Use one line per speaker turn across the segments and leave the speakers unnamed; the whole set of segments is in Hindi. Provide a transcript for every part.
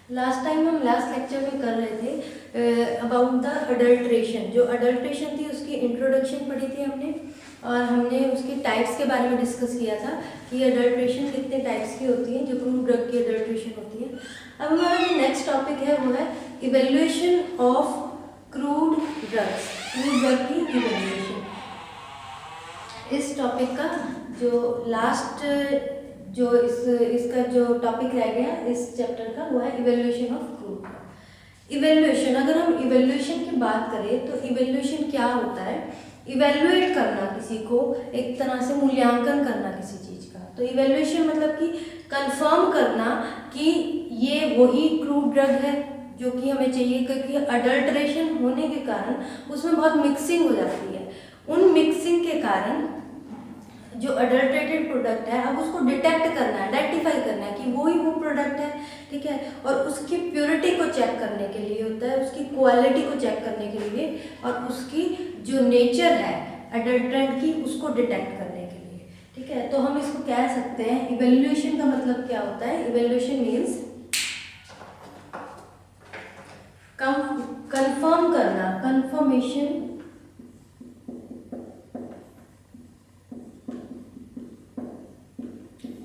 लास्ट टाइम हम लास्ट लेक्चर में कर रहे थे अबाउट द अडल्ट्रेशन। जो अडल्ट्रेशन थी उसकी इंट्रोडक्शन पढ़ी थी हमने, और हमने उसके टाइप्स के बारे में डिस्कस किया था कि अडल्ट्रेशन कितने टाइप्स की होती है, जो क्रूड ड्रग की अडल्ट्रेशन होती है। अब हमारा जो नेक्स्ट टॉपिक है वो है evaluation of crude drugs, crude drug की इवेल्युएशन। इस टॉपिक का जो लास्ट जो इसका जो टॉपिक रह गया इस चैप्टर का वो है इवेल्युएशन ऑफ क्रूड। इवेल्युएशन, अगर हम इवेल्युएशन की बात करें तो इवेल्युएशन क्या होता है? इवेल्युएट करना, किसी को एक तरह से मूल्यांकन करना किसी चीज़ का। तो इवेल्युएशन मतलब कि कंफर्म करना कि ये वही क्रूड ड्रग है जो कि हमें चाहिए, क्योंकि अडल्ट्रेशन होने के कारण उसमें बहुत मिक्सिंग हो जाती है। उन मिक्सिंग के कारण जो अडल्ट्रेटेड प्रोडक्ट है, अब उसको डिटेक्ट करना है, आइडेंटिफाई करना है कि वो ही वो प्रोडक्ट है, ठीक है। और उसकी प्योरिटी को चेक करने के लिए होता है, उसकी क्वालिटी को चेक करने के लिए, और उसकी जो नेचर है अडल्ट्रेंट की उसको डिटेक्ट करने के लिए, ठीक है। तो हम इसको कह सकते हैं, इवेल्युएशन का मतलब क्या होता है? इवेल्युएशन मीन्स कंफर्म करना, कंफर्मेशन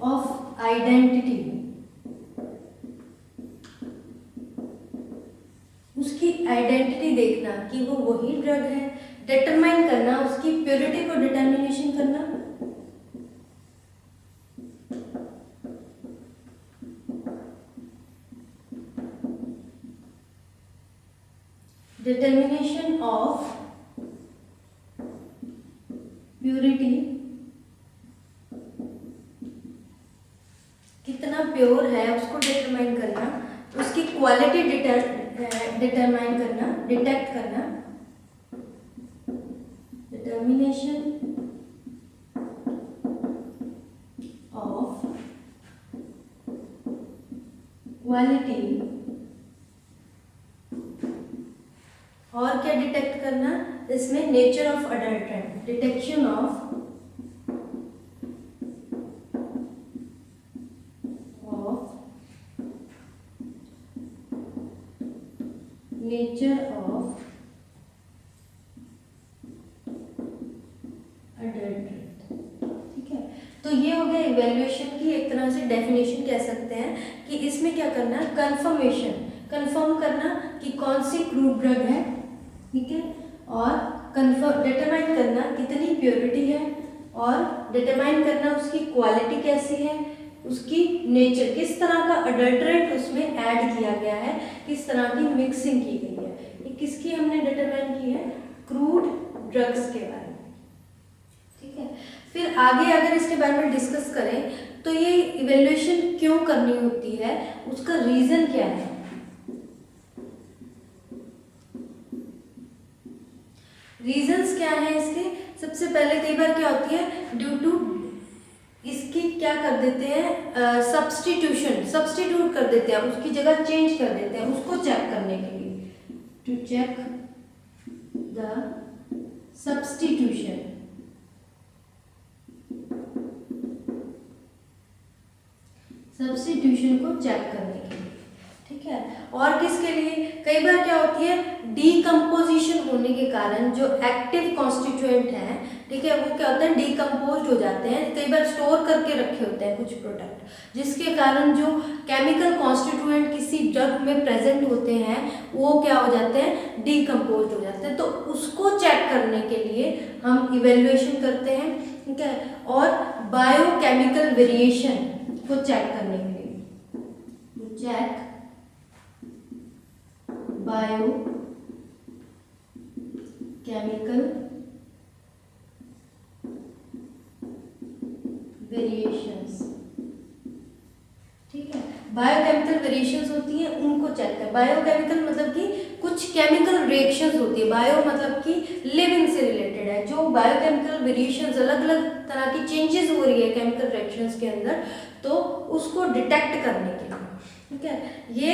ऑफ आइडेंटिटी, उसकी आइडेंटिटी देखना कि वो वही ड्रग है, डिटरमाइन करना, उसकी प्योरिटी को डिटर्मिनेशन करना, डिटर्मिनेशन ऑफ प्योरिटी, कितना प्योर है उसको डिटरमाइन करना, उसकी क्वालिटी डिटरमाइन करना, डिटेक्ट करना, डिटर्मिनेशन ऑफ क्वालिटी, और क्या डिटेक्ट करना इसमें? Nature of adulterant, detection of nature of adulterant, ठीक है। तो ये हो गया इवेल्युएशन की एक तरह से डेफिनेशन, कह सकते हैं कि इसमें क्या करना है? कंफर्मेशन, कंफर्म करना कि कौन सी क्रूड ड्रग है, ठीक है, और कंफर्म डिटरमाइन करना कितनी प्योरिटी है, और डिटरमाइन करना उसकी क्वालिटी कैसी है, उसकी नेचर, किस तरह का अडल्ट्रेंट उसमें ऐड किया गया है, किस तरह की मिक्सिंग की गई है। ये किसकी हमने डिटरमाइन की है? क्रूड ड्रग्स के बारे में, ठीक है। फिर आगे अगर इसके बारे में डिस्कस करें तो ये इवेल्युएशन क्यों करनी होती है, उसका रीजन क्या है? रीजंस क्या है इसके? सबसे पहले कई बार क्या होती है, ड्यू टू इसकी क्या कर देते हैं, सब्स्टिट्यूशन, सब्स्टिट्यूट कर देते हैं, उसकी जगह चेंज कर देते हैं, उसको चेक करने के लिए, to check the substitution, substitution को चेक करने के लिए, ठीक है। और किसके लिए? कई बार क्या होती है, डीकम्पोजिशन होने के कारण जो एक्टिव कॉन्स्टिट्यूएंट हैं, ठीक है, वो क्या होता है, डीकम्पोज हो जाते हैं। कई बार स्टोर करके रखे होते हैं कुछ प्रोडक्ट, जिसके कारण जो केमिकल कॉन्स्टिट्यूएंट किसी ड्रग में प्रेजेंट होते हैं वो क्या हो जाते हैं, डीकम्पोज हो जाते हैं। तो उसको चेक करने के लिए हम इवेल्युएशन करते हैं, ठीक है। और बायोकेमिकल वेरिएशन को चेक करने के लिए, चेक बायो केमिकल वेरिएशंस, ठीक है। बायोकेमिकल वेरिएशंस होती हैं, उनको चेक कर। बायोकेमिकल मतलब कि कुछ केमिकल रिएक्शंस होती है, बायो मतलब कि लिविंग से रिलेटेड है। जो बायोकेमिकल वेरिएशंस, अलग अलग तरह की चेंजेस हो रही है केमिकल रिएक्शंस के अंदर, तो उसको डिटेक्ट करने के लिए, ठीक है। ये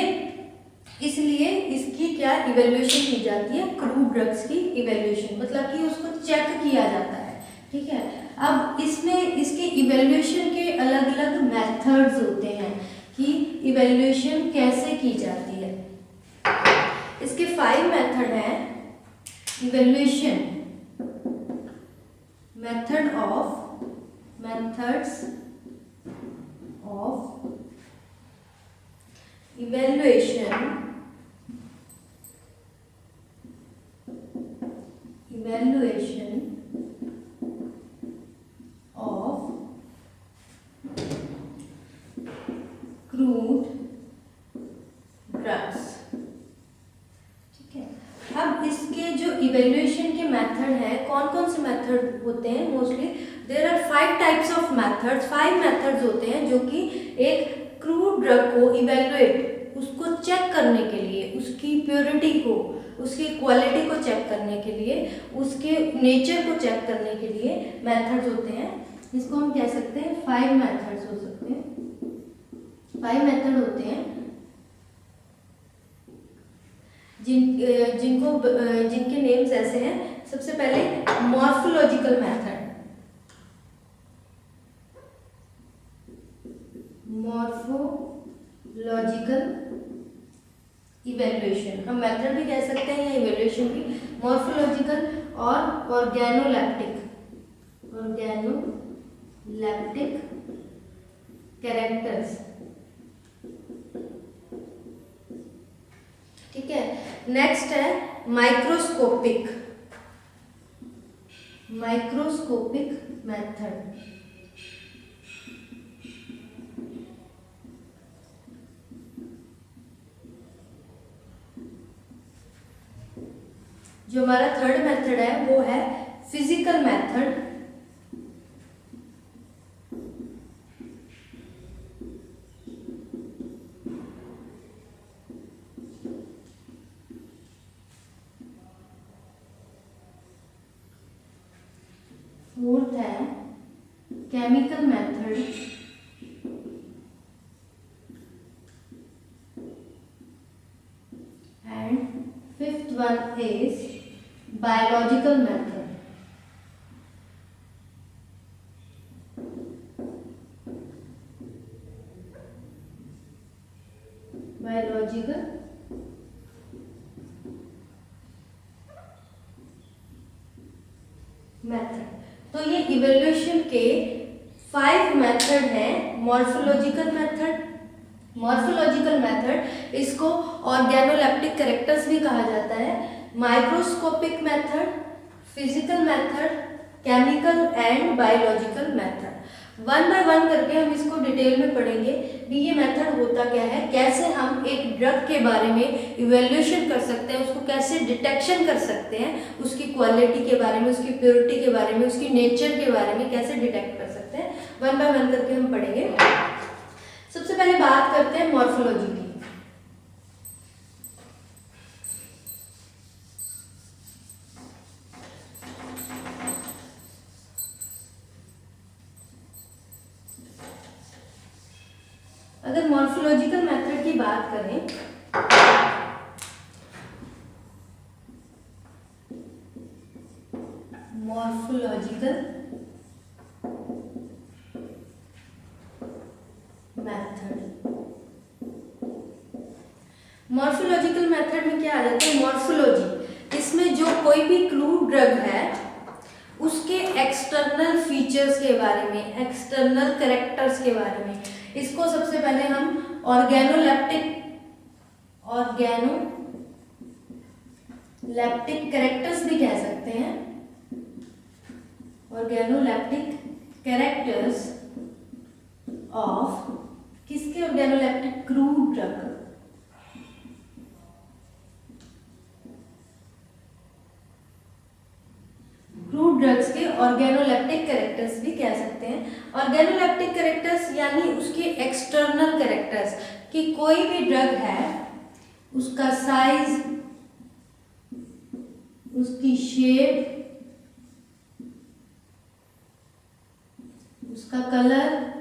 इसलिए इसकी क्या इवेल्युएशन की जाती है, क्रूड ड्रग्स की इवेल्युएशन, मतलब कि उसको चेक किया जाता है, ठीक है। अब इसमें इसके इवेल्युएशन के अलग अलग मेथड्स होते हैं कि इवैल्यूएशन कैसे की जाती है। इसके 5 मेथड हैं। Evaluation, methods of evaluation of crude drugs. ठीक है, अब इसके जो इवैल्यूएशन के मेथड हैं, कौन कौन से मेथड होते हैं? Mostly there are 5 types of methods. 5 methods होते हैं जो कि एक क्रूड ड्रग को इवैल्यूएट, उसको चेक करने के लिए, उसकी प्योरिटी को, उसकी क्वालिटी को चेक करने के लिए, उसके नेचर को चेक करने के लिए मेथड्स होते हैं, जिसको हम कह सकते हैं 5 मेथड्स हो सकते हैं। 5 मेथड होते हैं जिनके नेम्स ऐसे हैं। सबसे पहले मॉर्फोलॉजिकल मेथड। मॉर्फोलॉजिकल इवैल्यूएशन, हम मेथड भी कह सकते हैं या इवैल्यूएशन भी। मॉर्फोलॉजिकल और ऑर्गेनोलैप्टिक कैरेक्टर्स। ठीक है, नेक्स्ट है माइक्रोस्कोपिक मेथड। जो हमारा थर्ड मेथड है वो है फिजिकल मेथड। फोर्थ है chemical method. And fifth one is biological method. Method. तो ये इवैल्यूएशन के 5 मेथड हैं। मॉर्फोलॉजिकल मेथड, इसको ऑर्गेनोलेप्टिक कैरेक्टर्स भी कहा जाता है। Microscopic method, physical method, chemical and biological method. 1 by 1 करके हम इसको डिटेल में पढ़ेंगे भी ये मेथड होता क्या है, कैसे हम एक ड्रग के बारे में इवैल्यूएशन कर सकते हैं, उसको कैसे डिटेक्शन कर सकते हैं, उसकी क्वालिटी के बारे में, उसकी प्योरिटी के बारे में, उसकी नेचर के बारे में कैसे डिटेक्ट कर सकते हैं। 1 बाय 1 करके हम पढ़ेंगे। सबसे पहले बात करते हैं मॉर्फोलॉजी की। अगर मॉर्फोलॉजिकल मेथड की बात करें, मॉर्फोलॉजिकल मेथड में क्या आ जाता है? मॉर्फोलॉजी। इसमें जो कोई भी क्रूड ड्रग है उसके एक्सटर्नल फीचर्स के बारे में, एक्सटर्नल कैरेक्टर्स के बारे में, इसको सबसे पहले हम ऑर्गेनोलेप्टिक कैरेक्टर्स भी कह सकते हैं। ऑर्गेनोलेप्टिक कैरेक्टर्स ऑफ किसके? Organoleptic crude drug. Crude drugs के ऑर्गेनोलेप्टिक कैरेक्टर्स भी कह सकते हैं। ऑर्गेनोलेप्टिक कैरेक्टर्स यानी उसके एक्सटर्नल कैरेक्टर्स, कि कोई भी ड्रग है उसका साइज, उसकी शेप, उसका कलर,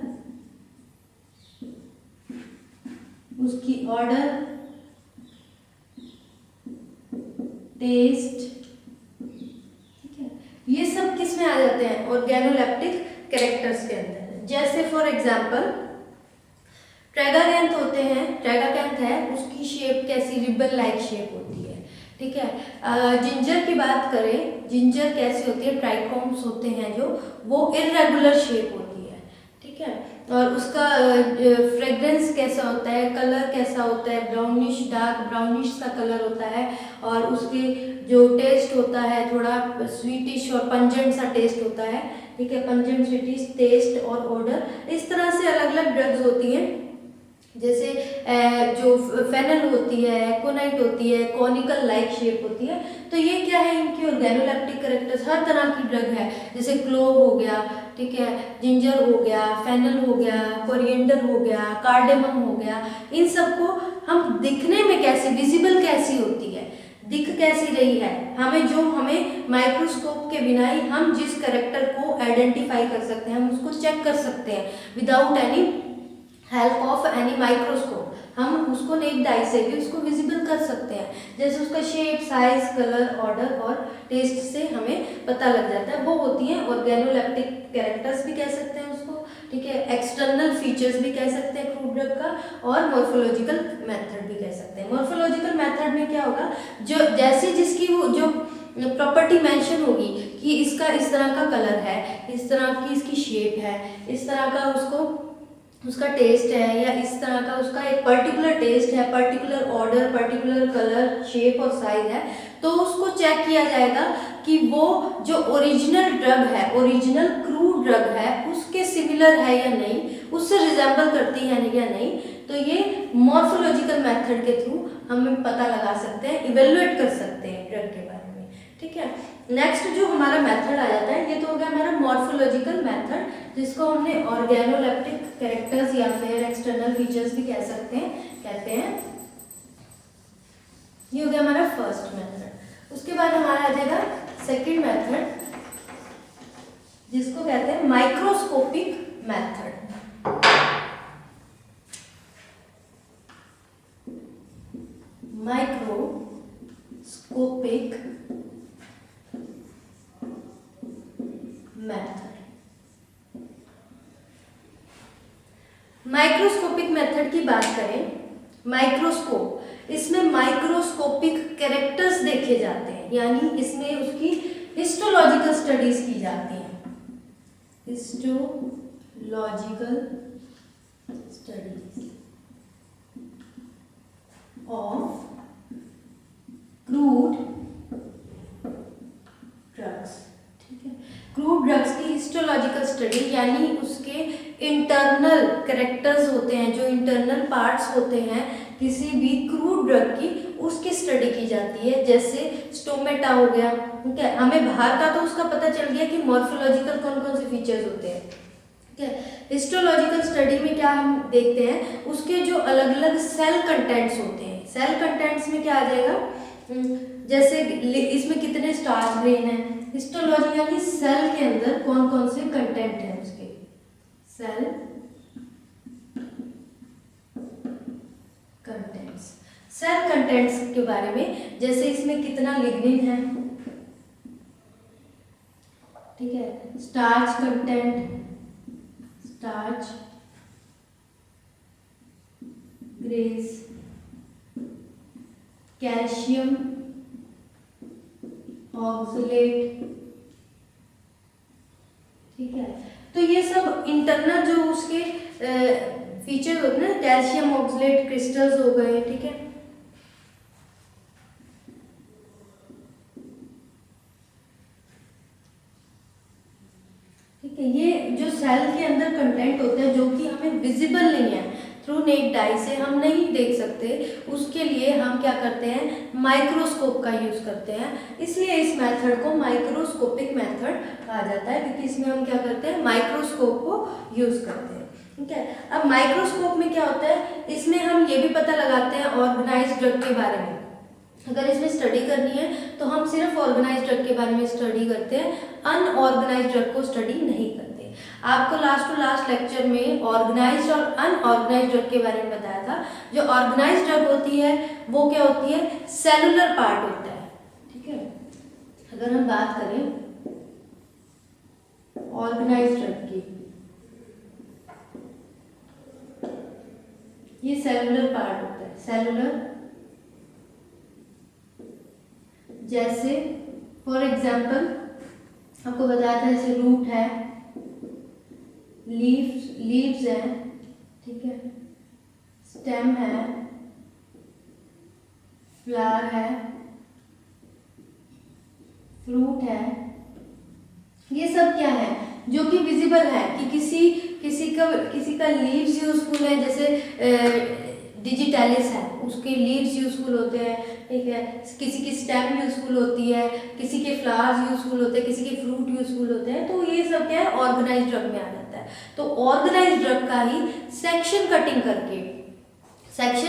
उसकी ऑर्डर, टेस्ट, ये सब किस में आ जाते हैं? ऑर्गेनोलेप्टिक कैरेक्टर्स के अंदर। जैसे फॉर एग्जांपल ट्रैगाकैंथ होते हैं, ट्रैगाकैंथ है, उसकी शेप कैसी, रिबन लाइक शेप होती है, ठीक है। जिंजर की बात करें, जिंजर कैसी होती है, ट्राइकोम्स होते हैं जो, वो इर्रेगुलर शेप होती है, ठीक है। और उसका फ्रेग्रेंस कैसा होता है, कलर कैसा होता है, ब्राउनिश, डार्क ब्राउनिश सा कलर होता है, और उसकी जो टेस्ट होता है थोड़ा स्वीटिश और पंजेंट सा टेस्ट होता है, ठीक है, पंजेंट स्वीटिश टेस्ट और ऑर्डर। इस तरह से अलग अलग ड्रग्स होती हैं, जैसे जो फेनल होती है, एकोनाइट होती है, कॉनिकल लाइक शेप होती है। तो ये क्या है, इनकी ऑर्गेनोलेप्टिक कैरेक्टर्स, हर तरह की ड्रग है, जैसे क्लोव हो गया, ठीक है, जिंजर हो गया, फेनल हो गया, कोरिएंडर हो गया, कार्डेमम हो गया, इन सबको हम दिखने में कैसे, विजिबल कैसी होती है, दिख कैसी रही है, हमें माइक्रोस्कोप के बिना ही हम जिस कैरेक्टर को आइडेंटिफाई कर सकते हैं, हम उसको चेक कर सकते हैं without any help of any microscope, हम उसको नेक्ड आई से भी उसको विजिबल कर सकते हैं, जैसे उसका शेप, साइज, कलर, ऑर्डर और टेस्ट से हमें पता लग जाता है। वो होती हैं ऑर्गेनोलेप्टिक कैरेक्टर्स भी कह सकते हैं उसको, ठीक है, एक्सटर्नल फीचर्स भी कह सकते हैं क्रूड ड्रग का, और मॉर्फोलॉजिकल मेथड भी कह सकते हैं। मॉर्फोलॉजिकल मेथड में क्या होगा, जो जैसे जिसकी वो जो प्रॉपर्टी मेंशन होगी कि इसका इस तरह का कलर है, इस तरह की इसकी शेप है, इस तरह का उसका टेस्ट है, या इस तरह का उसका एक पर्टिकुलर टेस्ट है, particular order, particular colour, shape और साइज है, तो उसको चेक किया जाएगा कि वो जो ओरिजिनल ड्रग है, ओरिजिनल क्रूड ड्रग है, उसके सिमिलर है या नहीं, उससे रिजेंबल करती है या नहीं। तो ये मॉर्फोलॉजिकल मेथड के थ्रू हम पता लगा सकते हैं, इवेल्युएट कर सकते हैं ड्रग के बारे में, ठीक है। नेक्स्ट जो हमारा मेथड आ जाता है, ये तो हो गया हमारा मॉर्फोलॉजिकल मेथड, जिसको हमने ऑर्गेनोलेप्टिक कैरेक्टर्स या फिर एक्सटर्नल फीचर्स भी कह सकते हैं, कहते हैं। ये हो गया हमारा फर्स्ट मेथड। उसके बाद हमारा आ जाएगा सेकंड मेथड, जिसको कहते हैं microscopic method. Microscopic method. Microscopic method की बात करें, माइक्रोस्कोप, इसमें माइक्रोस्कोपिक कैरेक्टर्स देखे जाते हैं, यानी इसमें उसकी हिस्टोलॉजिकल स्टडीज की जाती हैं, histological studies of crude drugs, ठीक है। क्रूड ड्रग्स की हिस्टोलॉजिकल स्टडी, यानी उसके इंटरनल कैरेक्टर्स होते हैं, जो इंटरनल पार्ट्स होते हैं किसी भी क्रूड ड्रग की, उसकी स्टडी की जाती है। जैसे स्टोमेटा हो गया, ठीक है, हमें बाहर का तो उसका पता चल गया कि मॉर्फोलॉजिकल कौन कौन से फीचर्स होते हैं, ठीक है। हिस्टोलॉजिकल स्टडी में क्या हम देखते हैं, उसके जो अलग अलग सेल कंटेंट्स होते हैं। सेल कंटेंट्स में क्या आ जाएगा, जैसे इसमें कितने स्टार्च ग्रेन है, हिस्टोलॉजी यानी सेल के अंदर कौन कौन से कंटेंट हैं उसके, सेल कंटेंट्स, सेल कंटेंट्स के बारे में, जैसे इसमें कितना लिग्निन है, ठीक है, starch content, starch grains, calcium oxalate, ठीक है। तो ये सब इंटरनल जो उसके फीचर होते हैं, कैल्शियम ऑक्सलेट क्रिस्टल्स हो गए, ठीक है। ठीक है, ये जो सेल के अंदर कंटेंट होते हैं, जो कि हमें विजिबल नहीं है, थ्रू नेक्ड आई से हम नहीं देख सकते, उसके लिए हम क्या करते हैं, माइक्रोस्कोप का यूज करते हैं। इसलिए इस मेथड को माइक्रोस्कोपिक मेथड कहा जाता है, क्योंकि इसमें हम क्या करते हैं, माइक्रोस्कोप को यूज करते हैं, ठीक है। अब माइक्रोस्कोप में क्या होता है, इसमें हम ये भी पता लगाते हैं ऑर्गेनाइज्ड ड्रग के बारे में। अगर इसमें स्टडी करनी है तो हम सिर्फ ऑर्गेनाइज्ड ड्रग के बारे में स्टडी करते हैं, अनऑर्गेनाइज्ड ड्रग को स्टडी नहीं करते। आपको लास्ट टू लास्ट लेक्चर में ऑर्गेनाइज्ड और अनऑर्गेनाइज्ड ड्रग के बारे में बताया था। जो ऑर्गेनाइज्ड ड्रग होती है वो क्या होती है, सेलुलर पार्ट होता है, ठीक है। अगर हम बात करें ऑर्गेनाइज्ड ड्रग की, ये सेलुलर पार्ट होता है, सेलुलर। जैसे फॉर एग्जाम्पल आपको बताया था, जैसे रूट है, लीव्स हैं, ठीक है, स्टेम है, फ्लावर है, फ्रूट है। ये सब क्या है जो कि विजिबल है कि किसी का लीव्स यूजफुल है, जैसे डिजिटैलिस है, उसके लीव्स यूजफुल होते हैं, ठीक है, किसी की स्टेम यूजफुल होती है, किसी के फ्लावर्स यूजफुल होते हैं, किसी के फ्रूट यूजफुल होते हैं। तो ये सब क्या है, ऑर्गेनाइज्ड ड्रग में आ जाता है। तो ऑर्गेनाइज्ड ड्रग का ही सेक्शन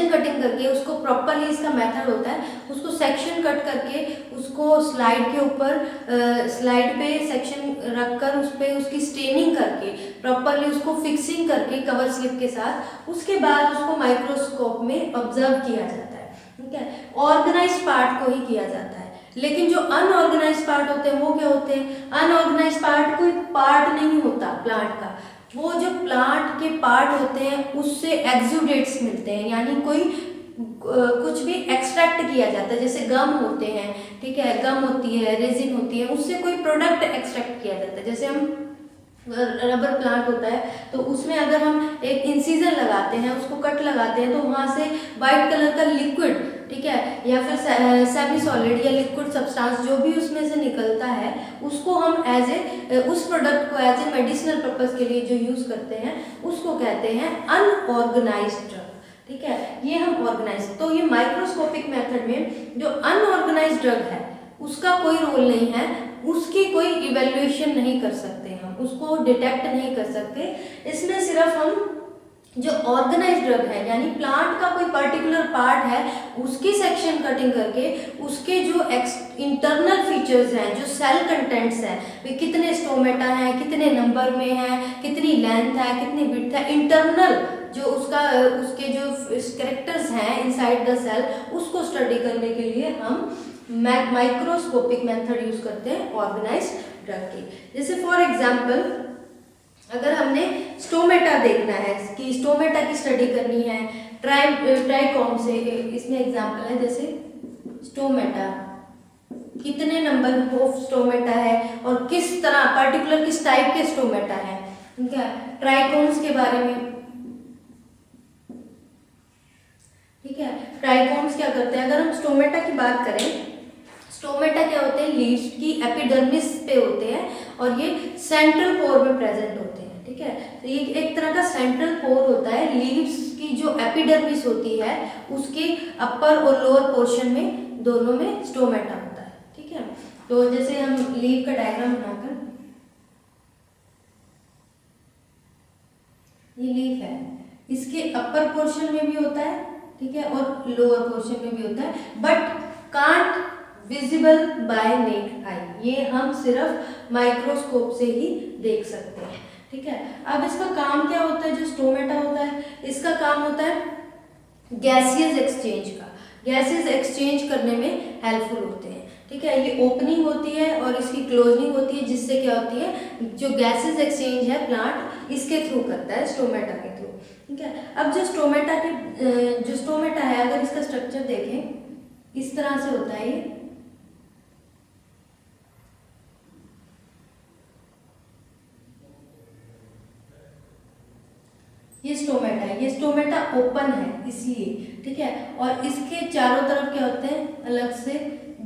कटिंग करके उसको प्रॉपरली, इसका मेथड होता है, उसको सेक्शन कट करके उसको स्लाइड के ऊपर स्लाइड पे सेक्शन रखकर उस पर उसकी स्टेनिंग करके प्रॉपरली उसको फिक्सिंग करके कवर स्लिप के साथ, उसके बाद उसको माइक्रोस्कोप में ऑब्जर्व किया जाता है, ठीक है। ऑर्गेनाइज्ड पार्ट को ही किया जाता है, लेकिन जो अनऑर्गेनाइज्ड पार्ट होते हैं वो क्या होते हैं, अनऑर्गेनाइज्ड पार्ट कोई पार्ट नहीं होता प्लांट का, वो जो प्लांट के पार्ट होते हैं उससे एक्सुडेट्स मिलते हैं, यानी कोई कुछ भी एक्सट्रैक्ट किया जाता है, जैसे गम होते हैं, ठीक है, गम होती है, रेजिन होती है, उससे कोई प्रोडक्ट एक्सट्रैक्ट किया जाता है। जैसे हम रबर प्लांट होता है तो उसमें अगर हम एक इंसिजन लगाते हैं, उसको कट लगाते हैं, तो वहाँ से वाइट कलर का लिक्विड, ठीक है, या फिर सेमी सॉलिड या लिक्विड सब्सटेंस जो भी उसमें से निकलता है, उसको हम उस प्रोडक्ट को एज ए मेडिसिनल पर्पज के लिए जो यूज करते हैं उसको कहते हैं अनऑर्गेनाइज्ड ड्रग, ठीक है। ये हम ऑर्गेनाइज, तो ये माइक्रोस्कोपिक मेथड में जो अनऑर्गेनाइज्ड ड्रग है उसका कोई रोल नहीं है, उसकी कोई इवेल्युएशन नहीं कर सकते, हम उसको डिटेक्ट नहीं कर सकते। इसमें सिर्फ हम जो ऑर्गेनाइज्ड ड्रग है, यानी प्लांट का कोई पर्टिकुलर पार्ट है, उसकी सेक्शन कटिंग करके उसके जो इंटरनल फीचर्स हैं, जो सेल कंटेंट्स हैं, वे कितने स्टोमेटा हैं, कितने नंबर में है, कितनी लेंथ है, कितनी विड्थ है, इंटरनल जो उसके जो कैरेक्टर्स हैं इनसाइड द सेल, उसको स्टडी करने के लिए हम माइक्रोस्कोपिक मेथड यूज करते हैं ऑर्गेनाइज्ड ड्रग की। जैसे फॉर एग्जांपल अगर हमने स्टोमेटा देखना है कि स्टोमेटा की स्टडी करनी है, ट्राइकॉम से इसमें एग्जांपल है, जैसे स्टोमेटा, कितने नंबर ऑफ स्टोमेटा है और किस तरह पर्टिकुलर किस टाइप के स्टोमेटा है, ठीक है, ट्राइकोम्स के बारे में, ठीक है। ट्राइकोम्स क्या करते हैं, अगर हम स्टोमेटा की बात करें, स्टोमेटा क्या होते हैं, लीव्स की एपिडर्मिस पे होते हैं और ये सेंट्रल कोर में प्रेजेंट होते हैं, ठीक है। तो ये एक तरह का सेंट्रल कोर होता है, लीव्स की जो एपिडर्मिस होती है उसके अपर और लोअर पोर्शन में दोनों में स्टोमेटा होता है, ठीक है। तो जैसे हम लीव का डायग्राम बनाकर, ये लीव है, इसके अपर पोर्शन में भी होता है, ठीक है, और लोअर पोर्शन में भी होता है, but can't visible by naked eye, ये हम सिर्फ माइक्रोस्कोप से ही देख सकते हैं, ठीक है। अब इसका काम क्या होता है, जो स्टोमेटा होता है इसका काम होता है गैसियस एक्सचेंज का, गैसेस एक्सचेंज करने में हेल्पफुल होते हैं, ठीक है। ये ओपनिंग होती है और इसकी क्लोजिंग होती है, जिससे क्या होती है, जो गैसेस एक्सचेंज है प्लांट इसके थ्रू करता है, स्टोमेटा के थ्रू, ठीक है। अब जो स्टोमेटा है, अगर इसका स्ट्रक्चर देखें, इस तरह से होता है, ये स्टोमेटा है, ये स्टोमेटा ओपन है इसलिए, ठीक है, और इसके चारों तरफ क्या होते हैं, अलग से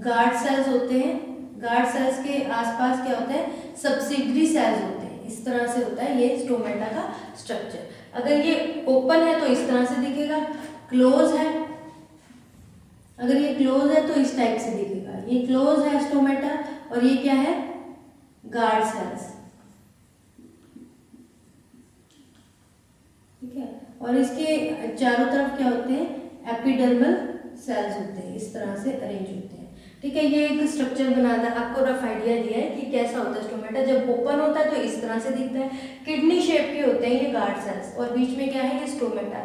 गार्ड सेल्स होते हैं, गार्ड सेल्स के आसपास क्या होते हैं, सब्सिडरी सेल्स होते हैं, इस तरह से होता है ये स्टोमेटा का स्ट्रक्चर। अगर ये ओपन है तो इस तरह से दिखेगा, क्लोज है, अगर ये क्लोज है तो इस टाइप से दिखेगा, ये क्लोज है स्टोमेटा और ये क्या है, गार्ड सेल्स, ठीक है। और इसके चारों तरफ क्या होते हैं, एपिडर्मल सेल्स होते हैं, इस तरह से अरेंज होते हैं, ठीक है। ये एक स्ट्रक्चर बना था, आपको रफ आइडिया दिया है कि कैसा होता है स्टोमेटा। जब ओपन होता है तो इस तरह से दिखता है, किडनी शेप के होते हैं ये गार्ड सेल्स, और बीच में क्या है, ये स्टोमेटा।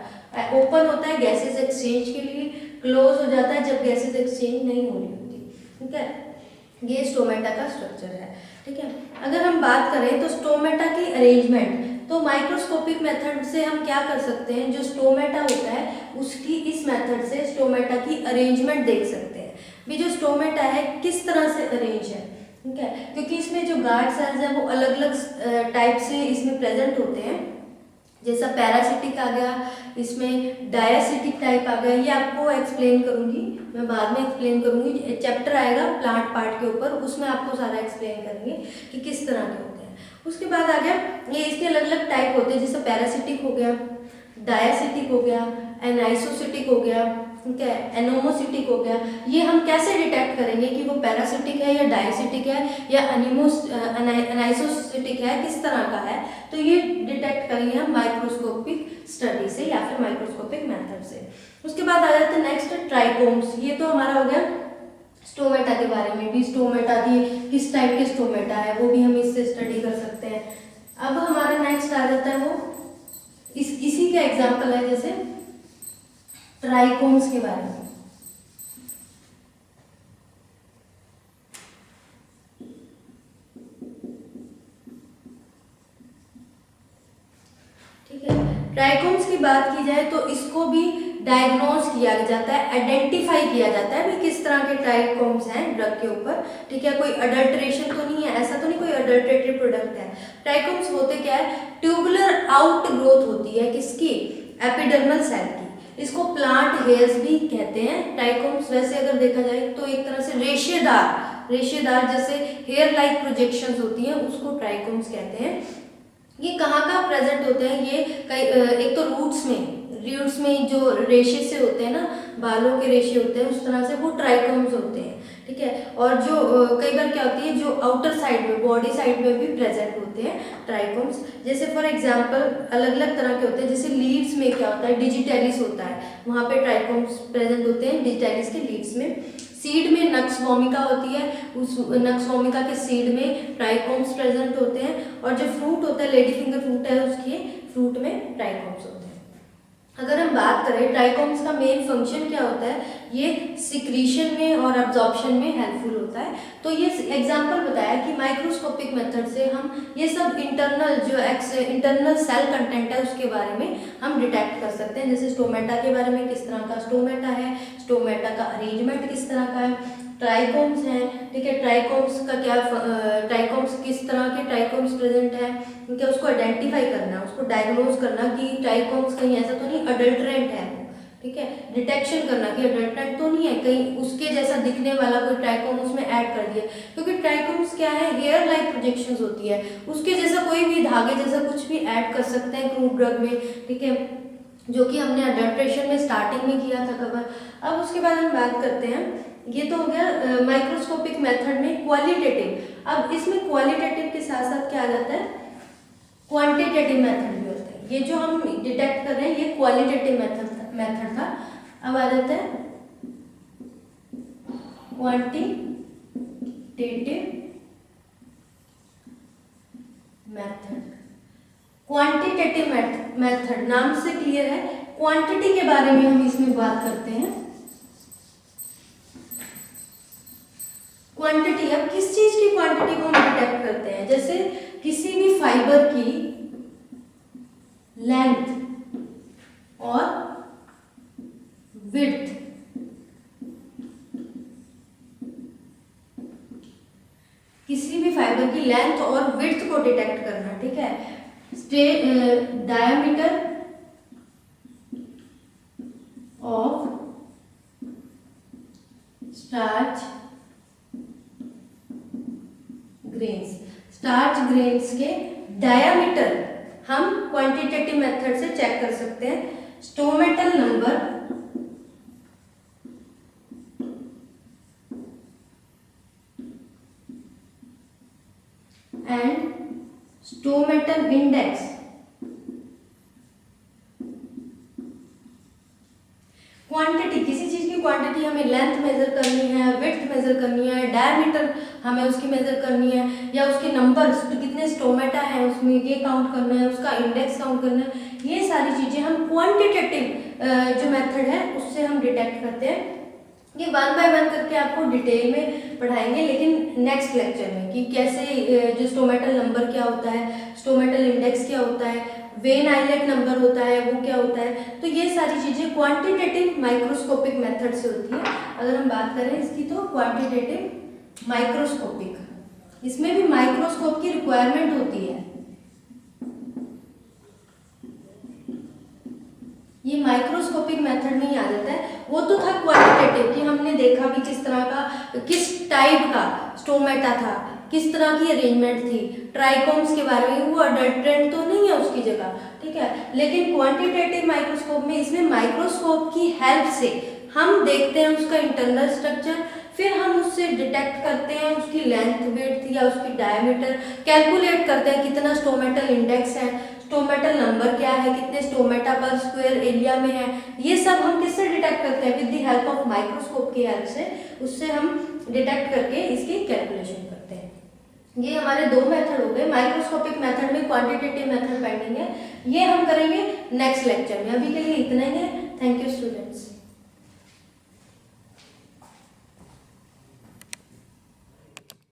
ओपन होता है गैसेस एक्सचेंज के लिए, क्लोज हो जाता है जब गैसेस एक्सचेंज नहीं हो रही होती, ठीक है। ये स्टोमेटा का स्ट्रक्चर है, ठीक है। अगर हम बात करें तो स्टोमेटा की अरेंजमेंट तो माइक्रोस्कोपिक मेथड से हम क्या कर सकते हैं, जो स्टोमेटा होता है उसकी इस मेथड से स्टोमेटा की अरेंजमेंट देख सकते हैं भी जो स्टोमेटा है किस तरह से अरेंज है, ठीक है, क्योंकि इसमें जो गार्ड सेल्स हैं वो अलग अलग टाइप से इसमें प्रेजेंट होते हैं, जैसा पैरासिटिक आ गया, इसमें डायासिटिक टाइप आ गया, ये आपको एक्सप्लेन करूंगी, मैं बाद में एक्सप्लेन करूंगी, चैप्टर आएगा प्लांट पार्ट के ऊपर, उसमें आपको सारा एक्सप्लेन करेंगे कि किस तरह के होते हैं। उसके बाद आ गया ये इसके अलग अलग टाइप होते हैं, जैसे पैरासिटिक हो गया, डायासिटिक हो गया, एनाइसोसिटिक हो गया, ठीक है, एनोमोसिटिक हो गया। ये हम कैसे डिटेक्ट करेंगे कि वो पैरासिटिक है या डायसिटिक है या एनाइसोसिटिक है, किस तरह का है, तो ये डिटेक्ट करेंगे हम माइक्रोस्कोपिक स्टडी से या फिर माइक्रोस्कोपिक मेथड से। उसके बाद आ जाते हैं नेक्स्ट ट्राइकोम्स। ये तो हमारा हो गया स्टोमेटा के बारे में भी, स्टोमेटा की किस टाइप के स्टोमेटा है वो भी हम इससे स्टडी कर सकते हैं। अब हमारा नेक्स्ट आ जाता है वो इसी का एग्जाम्पल है जैसे ट्राइकोम्स के बारे में। ठीक है, ट्राइकोम्स की बात की जाए तो इसको भी डायग्नोज किया जाता है, आइडेंटिफाई किया जाता है भी किस तरह के ट्राइकोम्स हैं ड्रग के ऊपर, ठीक है, कोई अडल्ट्रेशन तो नहीं है, ऐसा तो नहीं कोई अडल्ट्रेटेड प्रोडक्ट है। ट्राइकोम्स होते क्या है, ट्यूबुलर आउट ग्रोथ होती है किसकी, एपिडर्मल सेल की, इसको प्लांट हेयर्स भी कहते हैं। ट्राइकोम्स वैसे अगर देखा जाए तो एक तरह से रेशेदार जैसे हेयर लाइक प्रोजेक्शंस होती हैं उसको ट्राइकोम्स कहते हैं। ये कहाँ कहाँ प्रेजेंट होते हैं, ये कई एक तो रूट्स में जो रेशे से होते हैं ना, बालों के रेशे होते हैं उस तरह से वो ट्राइकोम्स होते हैं, ठीक है, और जो कई बार क्या होती है जो आउटर साइड में बॉडी साइड में भी प्रेजेंट होते हैं ट्राइकोम्स। जैसे फॉर एग्जांपल अलग अलग तरह के होते हैं, जैसे लीव्स में क्या होता है, डिजिटेलिस होता है, वहाँ पे ट्राइकोम्स प्रेजेंट होते हैं डिजिटेलिस के लीव्स में। सीड में नक्स वोमिका होती है, उस नक्स वोमिका के सीड में ट्राइकोम्स प्रेजेंट होते हैं, और जो फ्रूट होता है लेडी फिंगर फ्रूट है उसके फ्रूट में ट्राइकोम्स होते हैं। अगर हम बात करें ट्राइकोम्स का मेन फंक्शन क्या होता है, ये सिक्रीशन में और अब्जॉर्प्शन में हेल्पफुल होता है। तो ये एग्जांपल बताया कि माइक्रोस्कोपिक मेथड से हम ये सब इंटरनल सेल कंटेंट है उसके बारे में हम डिटेक्ट कर सकते हैं। जैसे स्टोमेटा के बारे में, किस तरह का स्टोमेटा है, स्टोमेटा का अरेंजमेंट किस तरह का है, ट्राइकोम्स हैं, ठीक है, ट्राइकोम्स का क्या ट्राइकोम्स किस तरह के ट्राइकोम्स प्रेजेंट है, ठीक है, उसको आइडेंटिफाई करना, उसको डायग्नोज करना कि ट्राइकोम्स कहीं ऐसा तो नहीं अडल्ट्रेंट है, ठीक है, डिटेक्शन करना कि अडल्ट्रेंट तो नहीं है, कहीं उसके जैसा दिखने वाला कोई ट्राइकोम उसमें ऐड कर दिया, क्योंकि ट्राइकोम्स क्या है, हेयर लाइक प्रोजेक्शंस होती है, उसके जैसा कोई भी धागे जैसा कुछ भी ऐड कर सकते हैं क्रूड ड्रग में, ठीक है, जो कि हमने अडल्ट्रेशन में स्टार्टिंग में किया था कवर। अब उसके बाद हम बात करते हैं, ये तो हो गया माइक्रोस्कोपिक मेथड में क्वालिटेटिव। अब इसमें क्वालिटेटिव के साथ साथ क्या आ जाता है, क्वांटिटेटिव मेथड भी होता है। ये जो हम डिटेक्ट कर रहे हैं ये क्वालिटेटिव मेथड था। अब आ जाता है क्वांटिटेटिव मेथड। क्वांटिटेटिव मेथड नाम से क्लियर है, क्वांटिटी के बारे में हम इसमें बात करते हैं। क्वांटिटी, अब किस चीज की क्वांटिटी को हम डिटेक्ट करते हैं, जैसे किसी भी फाइबर की लेंथ और विड्थ, किसी भी फाइबर की लेंथ और विड्थ को डिटेक्ट करना, ठीक है, डायमीटर ऑफ स्टार्च ग्रेन्स के डायमीटर हम क्वांटिटेटिव मेथड से चेक कर सकते हैं। Stomatal number and stomatal index. Quantity, किसी चीज की क्वांटिटी हमें लेंथ मेजर करनी है, विड्थ मेजर करनी है, डायमीटर हमें उसकी मेजर करनी है, या उसके नंबर कितने स्टोमेटा है उसमें ये काउंट करना है, उसका इंडेक्स काउंट करना है, ये सारी चीजें हम क्वांटिटेटिव जो मेथड है उससे हम डिटेक्ट करते हैं। ये 1 बाय 1 करके आपको डिटेल में पढ़ाएंगे, लेकिन नेक्स्ट लेक्चर में कि कैसे जो स्टोमेटल नंबर क्या होता है, स्टोमेटल इंडेक्स क्या होता है, वेन आइलेट नंबर होता है वो क्या होता है। तो ये सारी चीज़ें क्वांटिटेटिव माइक्रोस्कोपिक मेथड से होती है। अगर हम बात करें इसकी तो क्वांटिटेटिव माइक्रोस्कोपिक, इसमें भी माइक्रोस्कोप की रिक्वायरमेंट होती है। ये माइक्रोस्कोपिक मेथड में ही आ जाता है। वो तो था क्वालिटेटिव कि हमने देखा भी किस तरह का, किस टाइप का स्टोमेटा था, किस तरह की अरेंजमेंट थी, ट्राइकोम्स के बारे में, वो अडल्ट्रेंट तो नहीं है उसकी जगह, ठीक है। लेकिन क्वांटिटेटिव माइक्रोस्कोप में इसमें माइक्रोस्कोप की हेल्प से हम देखते हैं उसका इंटरनल स्ट्रक्चर, फिर हम उससे डिटेक्ट करते हैं उसकी लेंथ विड्थ या उसकी डायमीटर, कैलकुलेट करते हैं कितना स्टोमेटल इंडेक्स है, स्टोमेटल नंबर क्या है, कितने स्टोमेटा पर स्क्वायर एरिया में है। ये सब हम किससे डिटेक्ट करते हैं, with the help of microscope की हेल्प से, उससे हम डिटेक्ट करके इसकी कैलकुलेशन करते हैं। ये हमारे दो मेथड हो गए। माइक्रोस्कोपिक मेथड में क्वांटिटेटिव मेथड पेंडिंग है, ये हम करेंगे नेक्स्ट लेक्चर में। अभी के लिए इतना ही है। Thank you students.